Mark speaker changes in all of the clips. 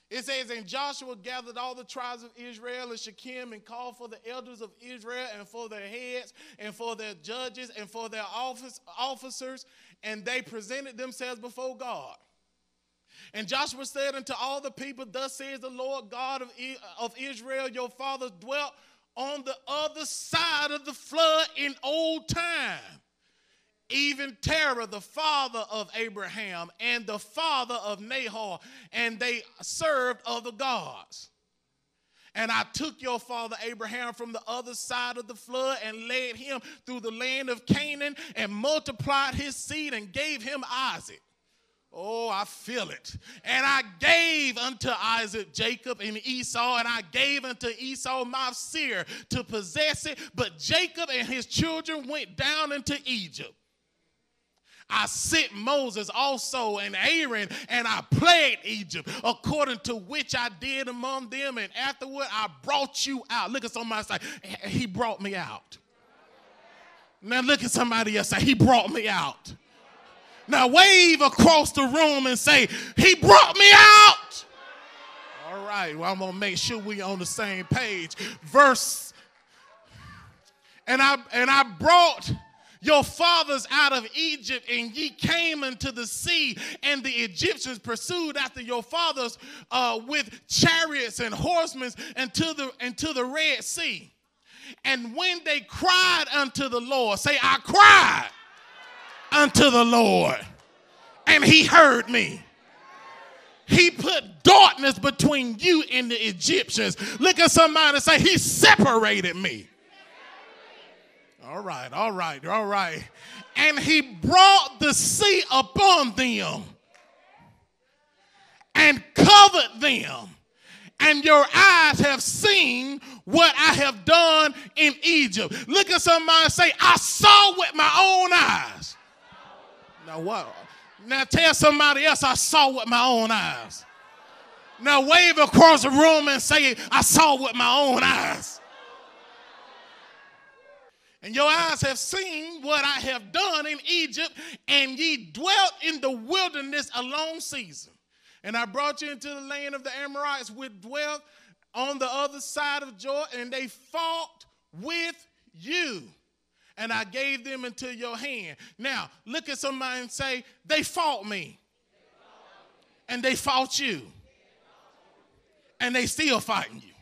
Speaker 1: It says, and Joshua gathered all the tribes of Israel in Shechem and called for the elders of Israel and for their heads and for their judges and for their officers, and they presented themselves before God. And Joshua said unto all the people, thus says the Lord God of Israel, your fathers dwelt on the other side of the flood in old time. Even Terah, the father of Abraham, and the father of Nahor, and they served other gods. And I took your father Abraham from the other side of the flood and led him through the land of Canaan and multiplied his seed and gave him Isaac. Oh, I feel it. And I gave unto Isaac Jacob and Esau, and I gave unto Esau my seer to possess it. But Jacob and his children went down into Egypt. I sent Moses also and Aaron, and I plagued Egypt, according to which I did among them, and afterward I brought you out. Look at somebody say, he brought me out. Now look at somebody else say, he brought me out. Now wave across the room and say, he brought me out. All right, well, I'm going to make sure we're on the same page. Verse, and I brought your fathers out of Egypt, and ye came into the sea, and the Egyptians pursued after your fathers with chariots and horsemen into the Red Sea. And when they cried unto the Lord, say, I cried unto the Lord, and he heard me. He put darkness between you and the Egyptians. Look at somebody and say, he separated me. All right. And he brought the sea upon them and covered them. And your eyes have seen what I have done in Egypt. Look at somebody and say, I saw with my own eyes. Now what? Now tell somebody else, I saw with my own eyes. Now wave across the room and say, I saw with my own eyes. And your eyes have seen what I have done in Egypt, and ye dwelt in the wilderness a long season. And I brought you into the land of the Amorites, which dwelt on the other side of Jordan, and they fought with you. And I gave them into your hand. Now, look at somebody and say, they fought me. And they fought you. And they still fighting you.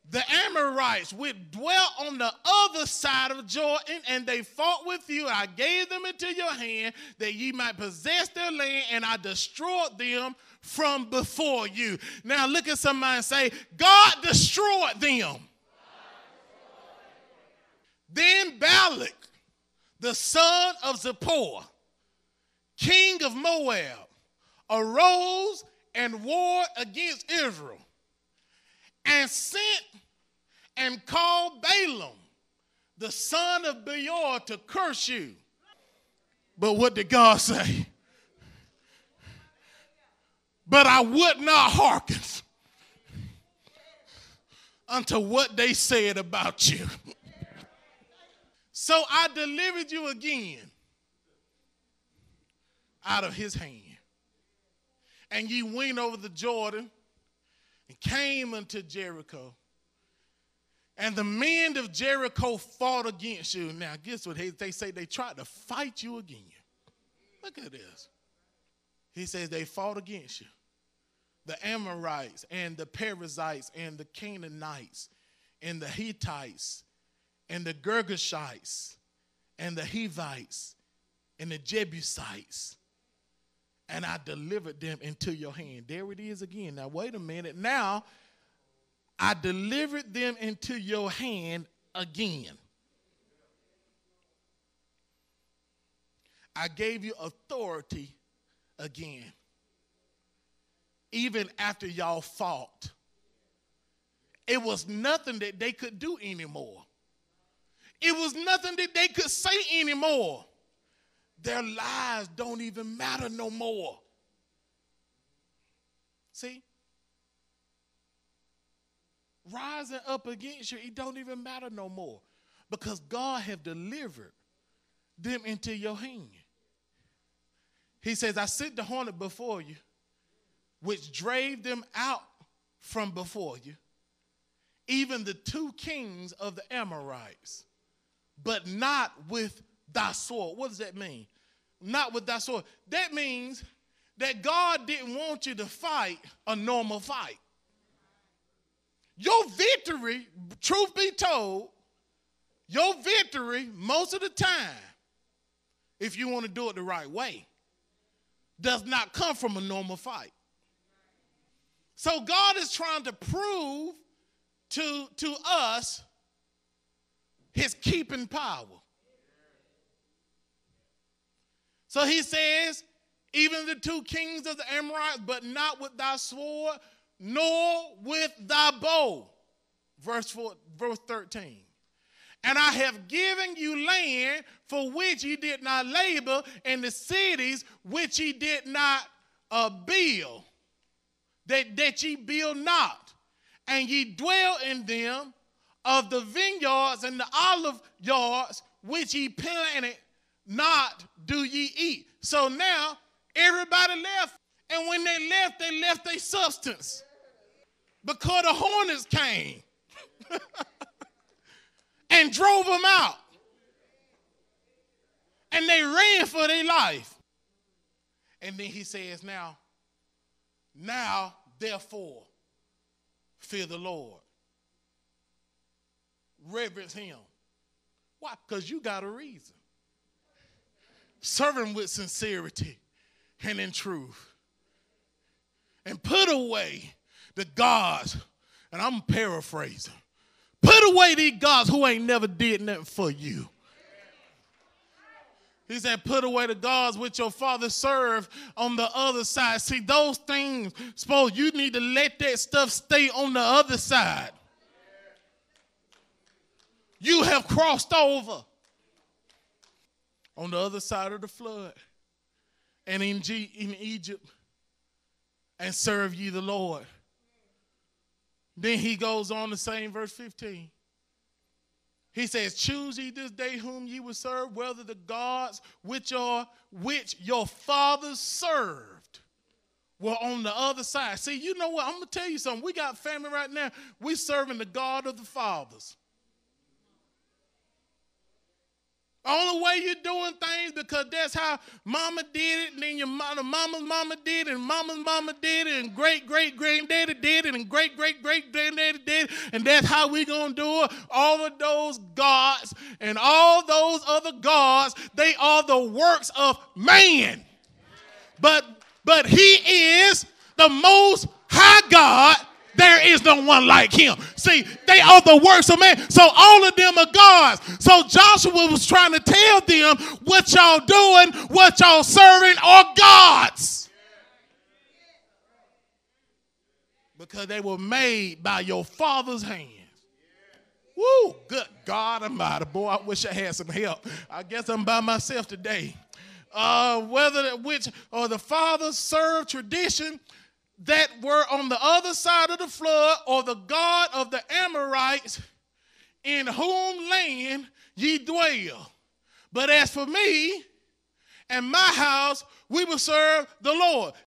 Speaker 1: The Amorites which dwelt on the other side of Jordan, and they fought with you. I gave them into your hand that ye might possess their land, and I destroyed them from before you. Now look at somebody and say, God destroyed them. Then Balak, the son of Zippor, king of Moab, arose and warred against Israel, and sent and called Balaam, the son of Beor, to curse you. But what did God say? But I would not hearken unto what they said about you. So I delivered you again out of his hand. And ye went over the Jordan and came unto Jericho. And the men of Jericho fought against you. Now, guess what? They say they tried to fight you again. Look at this. He says they fought against you. The Amorites and the Perizzites and the Canaanites and the Hittites and the Girgashites and the Hivites and the Jebusites. And I delivered them into your hand. There it is again. Now, wait a minute. Now, I delivered them into your hand again. I gave you authority again. Even after y'all fought. It was nothing that they could do anymore. It was nothing that they could say anymore. Their lives don't even matter no more. See? Rising up against you, it don't even matter no more. Because God have delivered them into your hand. He says, I sent the hornet before you, which drave them out from before you, even the 2 kings of the Amorites, but not with thy sword. What does that mean? Not with thy sword. That means that God didn't want you to fight a normal fight. Your victory, truth be told, your victory most of the time, if you want to do it the right way, does not come from a normal fight. So God is trying to prove to us his keeping power. So he says, even the 2 kings of the Amorites, but not with thy sword, nor with thy bow. Verse 13. And I have given you land for which ye did not labor, and the cities which ye did not build, that ye build not, and ye dwell in them, of the vineyards and the olive yards which ye planted not do ye eat. So now everybody left, and when they left their substance, because the hornets came and drove them out, and they ran for their life. And then he says, now therefore fear the Lord, reverence him. Why? Because you got a reason. Serve him with sincerity and in truth, and put away the gods, and I'm paraphrasing, put away these gods who ain't never did nothing for you. He said, put away the gods which your father served on the other side. See, those things, suppose you need to let that stuff stay on the other side. You have crossed over on the other side of the flood and in Egypt, and serve ye the Lord. Then he goes on to say in verse 15, he says, choose ye this day whom ye will serve, whether the gods which your fathers served were on the other side. See, you know what? I'm going to tell you something. We got family right now. We serving the God of the fathers. Only way you're doing things because that's how mama did it, and then your mama's mama did it, and mama's mama did it, and great-great-granddaddy did it, and great-great-great-granddaddy did it, and that's how we going to do it. All of those gods and all those other gods, they are the works of man. But he is the most high God. There is no one like him. See, they are the works of man. So all of them are gods. So Joshua was trying to tell them what y'all doing, what y'all serving are gods. Because they were made by your father's hands. Woo, good God Almighty. Boy, I wish I had some help. I guess I'm by myself today. Whether which or the fathers served tradition that were on the other side of the flood, or the God of the Amorites, in whom land ye dwell. But as for me and my house, we will serve the Lord.